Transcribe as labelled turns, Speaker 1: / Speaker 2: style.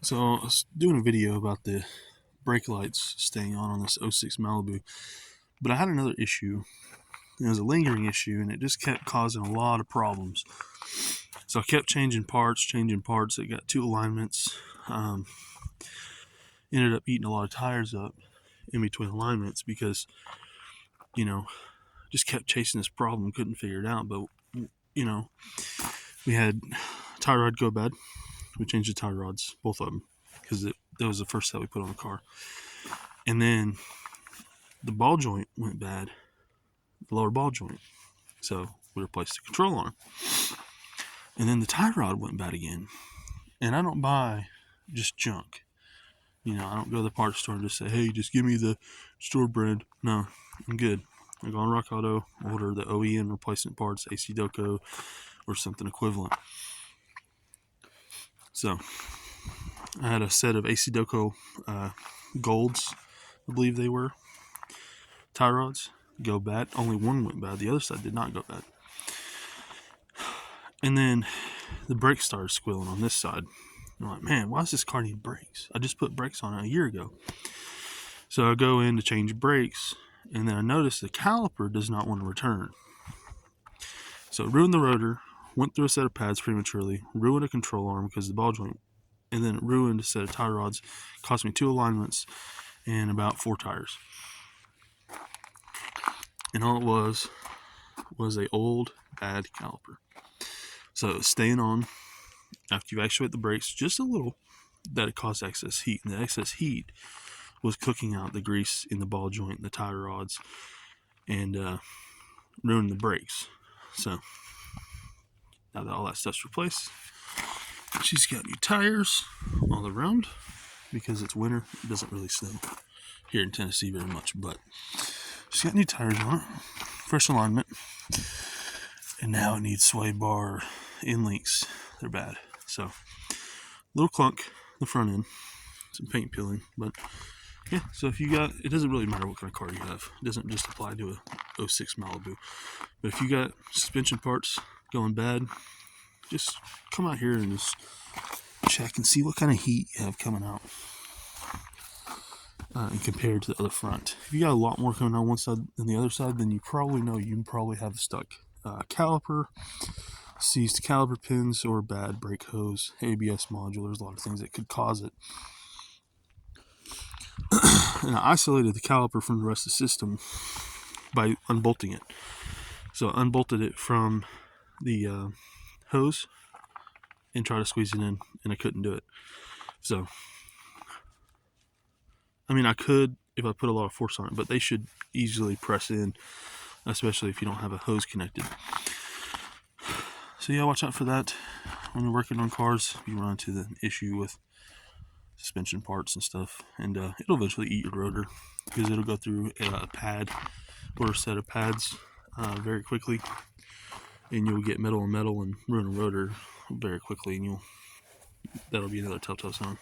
Speaker 1: So I was doing a video about the brake lights staying on this '06 Malibu, but I had another issue. It was a lingering issue, and it just kept causing a lot of problems. So I kept changing parts. It got two alignments. Ended up eating a lot of tires up in between alignments because, just kept chasing this problem, couldn't figure it out. But, we had tire rod go bad. We changed the tire rods, both of them, because that was the first set we put on the car. And then the ball joint went bad, the lower ball joint. So we replaced the control arm. And then the tie rod went bad again. And I don't buy just junk. I don't go to the parts store and just say, hey, just give me the store brand. No, I'm good. I go on Rock Auto, order the OEM replacement parts, AC Doco, or something equivalent. So I had a set of AC Doco Golds, I believe they were, tie rods, go bad. Only one went bad. The other side did not go bad. And then the brakes started squealing on this side. I'm like, man, why does this car need brakes? I just put brakes on it a year ago. So I go in to change brakes, and then I notice the caliper does not want to return. So it ruined the rotor, went through a set of pads prematurely, ruined a control arm because of the ball joint, and then it ruined a set of tie rods, cost me 2 alignments and about 4 tires. And all it was a old bad caliper. So it's staying on after you actuate the brakes just a little, that it caused excess heat. And the excess heat was cooking out the grease in the ball joint and the tire rods and ruining the brakes. So now that all that stuff's replaced, she's got new tires all around because it's winter. It doesn't really snow here in Tennessee very much, but she's got new tires on it, fresh alignment, and now it needs sway bar end links. They're bad. So little clunk the front end, some paint peeling, but yeah. So if you got, it doesn't really matter what kind of car you have. It doesn't just apply to a '06 Malibu. But if you got suspension parts going bad, just come out here and just check and see what kind of heat you have coming out, and compared to the other front. If you got a lot more coming out one side than the other side, then you probably know you probably have a stuck caliper, seized caliper pins, or bad brake hose, ABS module. There's a lot of things that could cause it. And I isolated the caliper from the rest of the system by unbolting it. So I unbolted it from the hose and tried to squeeze it in, and I couldn't do it. So, I mean, I could if I put a lot of force on it, but they should easily press in, especially if you don't have a hose connected. So yeah, watch out for that when you're working on cars. You run into the issue with suspension parts and stuff, and it'll eventually eat your rotor because it'll go through a pad or a set of pads very quickly, and you'll get metal on metal and ruin a rotor very quickly, and that'll be another telltale sign.